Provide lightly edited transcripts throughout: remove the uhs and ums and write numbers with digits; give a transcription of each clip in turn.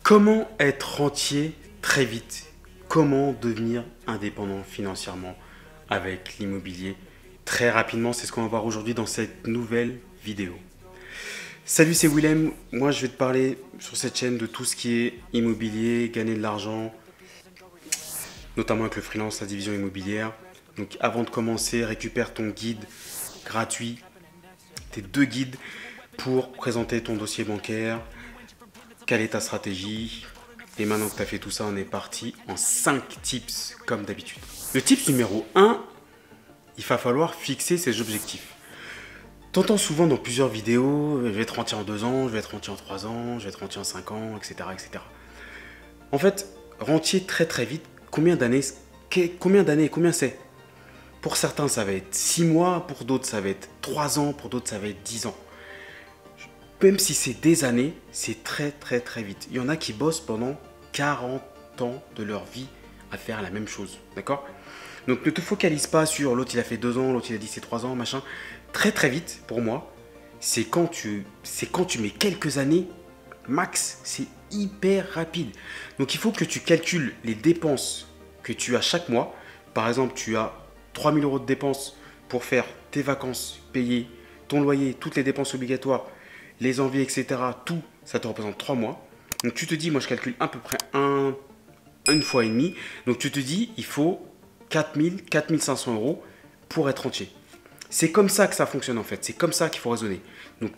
Comment être rentier très vite? Comment devenir indépendant financièrement avec l'immobilier très rapidement? C'est ce qu'on va voir aujourd'hui dans cette nouvelle vidéo. Salut, c'est Willem. Moi, je vais te parler sur cette chaîne de tout ce qui est immobilier, gagner de l'argent, notamment avec le freelance, la division immobilière. Donc, avant de commencer, récupère ton guide gratuit, tes 2 guides pour présenter ton dossier bancaire, quelle est ta stratégie. Et maintenant que tu as fait tout ça, on est parti en 5 tips comme d'habitude. Le tips numéro 1, il va falloir fixer ses objectifs. T'entends souvent dans plusieurs vidéos, je vais être rentier en 2 ans, je vais être rentier en 3 ans, je vais être rentier en 5 ans, etc. etc. En fait, rentier très très vite, combien d'années, combien c'est? Pour certains, ça va être 6 mois, pour d'autres, ça va être 3 ans, pour d'autres, ça va être 10 ans. Même si c'est des années, c'est très très très vite. Il y en a qui bossent pendant 40 ans de leur vie à faire la même chose, d'accord? Donc ne te focalise pas sur l'autre il a fait 2 ans, l'autre il a dit c'est 3 ans, machin. Très très vite, pour moi, c'est quand tu mets quelques années, max, c'est hyper rapide. Donc il faut que tu calcules les dépenses que tu as chaque mois. Par exemple, tu as 3 000 € de dépenses pour faire tes vacances, payer ton loyer, toutes les dépenses obligatoires, les envies, etc. Tout, ça te représente 3 mois. Donc tu te dis, moi je calcule à peu près une fois et demi. Donc tu te dis, il faut 4 000, 4 500 € pour être entier. C'est comme ça que ça fonctionne en fait. C'est comme ça qu'il faut raisonner. Donc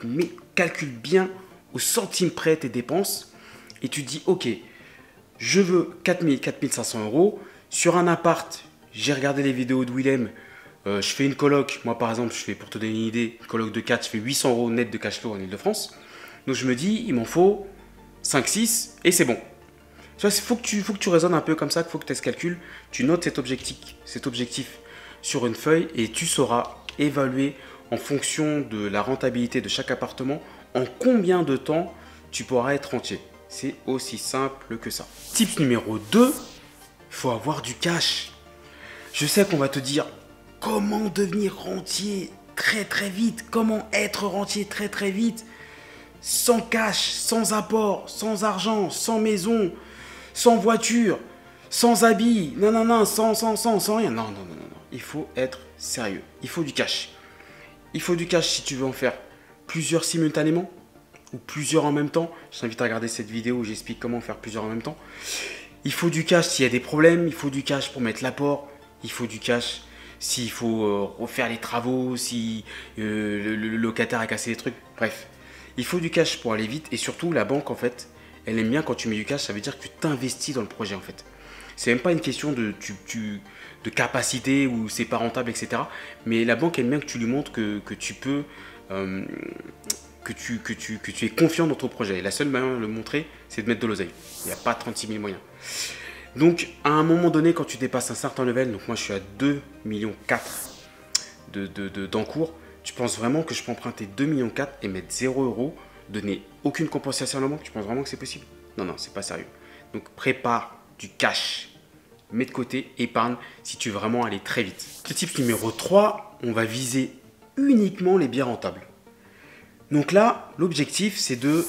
calcule bien au centime près tes dépenses. Et tu te dis, ok, je veux 4 000, 4 500 € sur un appart. J'ai regardé les vidéos de Willem. Je fais une coloc, moi par exemple, je fais, pour te donner une idée, une coloc de 4, je fais 800 € net de cash flow en Ile-de-France. Donc je me dis, il m'en faut 5-6 et c'est bon. Il faut que tu raisonnes un peu comme ça, il faut que tu aies ce calcul, tu notes cet objectif sur une feuille et tu sauras évaluer en fonction de la rentabilité de chaque appartement en combien de temps tu pourras être rentier. C'est aussi simple que ça. Tip numéro 2, il faut avoir du cash. Je sais qu'on va te dire, comment devenir rentier très très vite? Comment être rentier très très vite? Sans cash, sans apport, sans argent, sans maison, sans voiture, sans habits, non, sans rien. Non. Il faut être sérieux. Il faut du cash. Il faut du cash si tu veux en faire plusieurs simultanément ou plusieurs en même temps. Je t'invite à regarder cette vidéo où j'explique comment faire plusieurs en même temps. Il faut du cash s'il y a des problèmes. Il faut du cash pour mettre l'apport. Il faut du cash s'il faut refaire les travaux, si le locataire a cassé les trucs. Bref, il faut du cash pour aller vite. Et surtout, la banque, en fait, elle aime bien quand tu mets du cash. Ça veut dire que tu t'investis dans le projet, en fait. C'est même pas une question de capacité ou c'est pas rentable, etc. Mais la banque aime bien que tu lui montres que tu peux, que tu es confiant dans ton projet. Et la seule manière de le montrer, c'est de mettre de l'oseille. Il n'y a pas 36 000 moyens. Donc, à un moment donné, quand tu dépasses un certain level, donc moi je suis à 2,4 millions d'encours, tu penses vraiment que je peux emprunter 2,4 millions et mettre 0 €, donner aucune compensation à la banque? Tu penses vraiment que c'est possible? Non, c'est pas sérieux. Donc, prépare du cash. Mets de côté, épargne si tu veux vraiment aller très vite. Le type numéro 3, on va viser uniquement les biens rentables. Donc là, l'objectif, c'est de...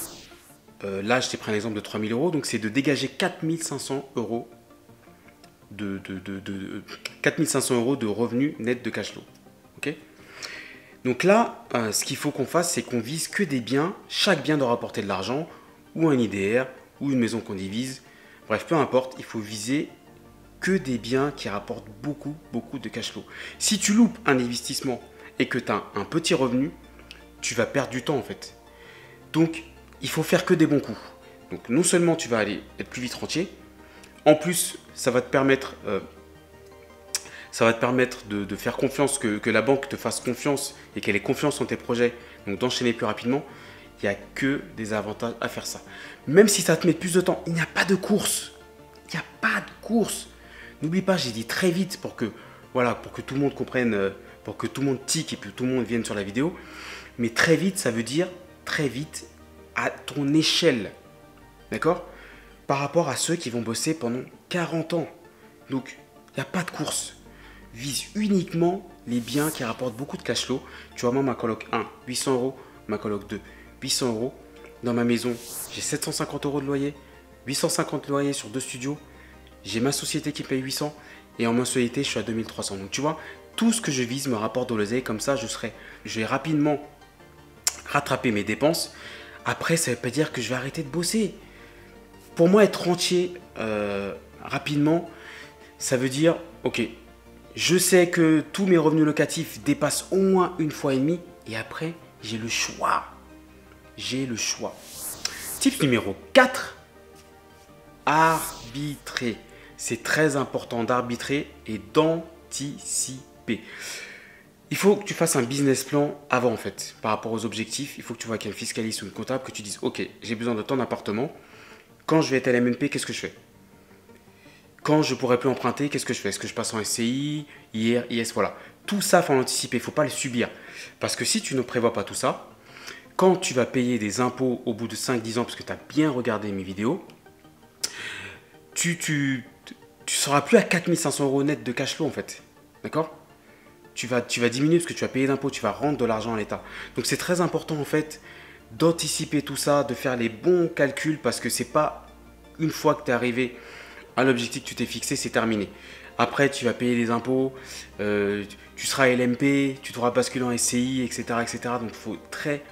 là, je t'ai pris un exemple de 3 000 €, donc c'est de dégager 4 500 € 4 500 € de revenus nets de cash flow. Ok? Donc là, ce qu'il faut qu'on fasse, c'est qu'on vise que des biens. Chaque bien doit rapporter de l'argent, ou un IDR, ou une maison qu'on divise. Bref, peu importe, il faut viser que des biens qui rapportent beaucoup de cash flow. Si tu loupes un investissement et que tu as un petit revenu, tu vas perdre du temps en fait. Donc, il faut faire que des bons coups. Donc, non seulement tu vas aller être plus vite rentier, en plus, ça va te permettre, de faire confiance, que la banque te fasse confiance et qu'elle ait confiance en tes projets, donc d'enchaîner plus rapidement. Il n'y a que des avantages à faire ça. Même si ça te met plus de temps, il n'y a pas de course. Il n'y a pas de course. N'oublie pas, j'ai dit très vite pour que tout le monde comprenne, pour que tout le monde tique et que tout le monde vienne sur la vidéo. Mais très vite, ça veut dire très vite à ton échelle. D'accord? Par rapport à ceux qui vont bosser pendant 40 ans. Donc, il n'y a pas de course. Vise uniquement les biens qui rapportent beaucoup de cash flow. Tu vois, moi, ma coloc 1, 800 €. Ma coloc 2, 800 €. Dans ma maison, j'ai 750 € de loyer. 850 loyers sur 2 studios. J'ai ma société qui paye 800 et en mensualité, je suis à 2300. Donc tu vois, tout ce que je vise me rapporte de l'oseille. Comme ça, je vais rapidement rattraper mes dépenses. Après, ça ne veut pas dire que je vais arrêter de bosser. Pour moi, être rentier rapidement, ça veut dire, ok, je sais que tous mes revenus locatifs dépassent au moins 1,5 fois et après, j'ai le choix. J'ai le choix. Tip numéro 4, arbitrer. C'est très important d'arbitrer et d'anticiper. Il faut que tu fasses un business plan avant en fait, par rapport aux objectifs. Il faut que tu vois qu'il y a un fiscaliste ou une comptable, que tu dises, ok, j'ai besoin de tant d'appartements. Quand je vais être à l'MNP, qu'est-ce que je fais? Quand je ne pourrai plus emprunter, qu'est-ce que je fais? Est-ce que je passe en SCI, IR, IS, voilà. Tout ça, il faut l'anticiper, il ne faut pas le subir. Parce que si tu ne prévois pas tout ça, quand tu vas payer des impôts au bout de 5-10 ans, parce que tu as bien regardé mes vidéos, tu seras plus à 4 500 € net de cash flow en fait. D'accord? Tu vas diminuer parce que tu vas payer d'impôts, tu vas rendre de l'argent à l'État. Donc c'est très important en fait d'anticiper tout ça, de faire les bons calculs parce que c'est pas une fois que tu es arrivé à l'objectif que tu t'es fixé, c'est terminé. Après, tu vas payer les impôts, tu seras LMP, tu devras basculer en SCI, etc. etc. Donc il faut très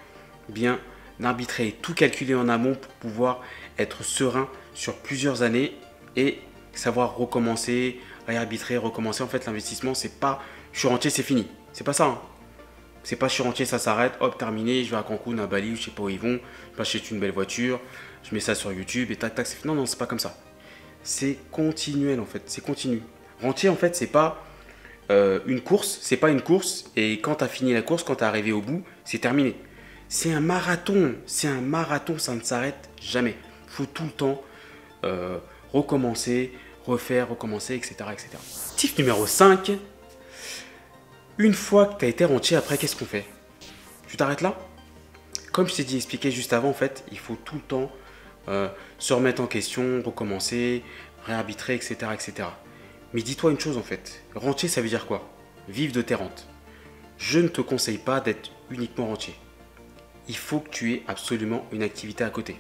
bien arbitrer et tout calculer en amont pour pouvoir être serein sur plusieurs années et savoir recommencer, réarbitrer, recommencer. En fait, l'investissement, c'est pas je suis rentier, c'est fini. C'est pas ça. Hein. C'est pas je suis rentier, ça s'arrête, hop, terminé, je vais à Cancun, à Bali, ou je sais pas où ils vont, je m'achète une belle voiture, je mets ça sur YouTube et tac, tac, c'est fini. Non, non, c'est pas comme ça. C'est continuel en fait, c'est continu. Rentier en fait, c'est pas une course, c'est pas une course et quand tu as fini la course, quand tu es arrivé au bout, c'est terminé. C'est un marathon, ça ne s'arrête jamais. Il faut tout le temps recommencer, refaire, recommencer, etc. etc. Tip numéro 5. Une fois que tu as été rentier, après, qu'est-ce qu'on fait? Tu t'arrêtes là? Comme je t'ai dit, expliqué juste avant, en fait, il faut tout le temps se remettre en question, recommencer, réarbitrer, etc. etc. Mais dis-toi une chose, en fait. Rentier, ça veut dire quoi? Vivre de tes rentes. Je ne te conseille pas d'être uniquement rentier. Il faut que tu aies absolument une activité à côté.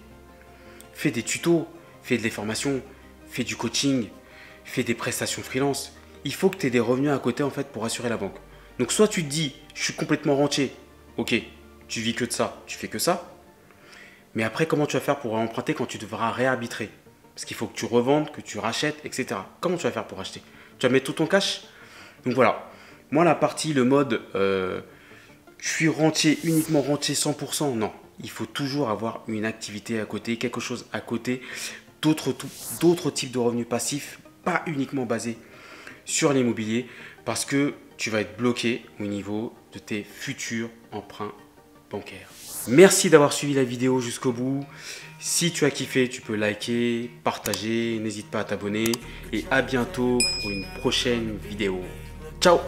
Fais des tutos, fais des formations, fais du coaching, fais des prestations freelance. Il faut que tu aies des revenus à côté, en fait, pour assurer la banque. Donc soit tu te dis, je suis complètement rentier, ok, tu vis que de ça, tu fais que ça. Mais après, comment tu vas faire pour emprunter quand tu devras réarbitrer? Parce qu'il faut que tu revendes, que tu rachètes, etc. Comment tu vas faire pour acheter? Tu vas mettre tout ton cash? Donc voilà, moi la partie, le mode, je suis rentier, uniquement rentier 100%, non. Il faut toujours avoir une activité à côté, quelque chose à côté, d'autres types de revenus passifs, pas uniquement basés sur l'immobilier, parce que tu vas être bloqué au niveau de tes futurs emprunts bancaires. Merci d'avoir suivi la vidéo jusqu'au bout. Si tu as kiffé, tu peux liker, partager, n'hésite pas à t'abonner et à bientôt pour une prochaine vidéo. Ciao!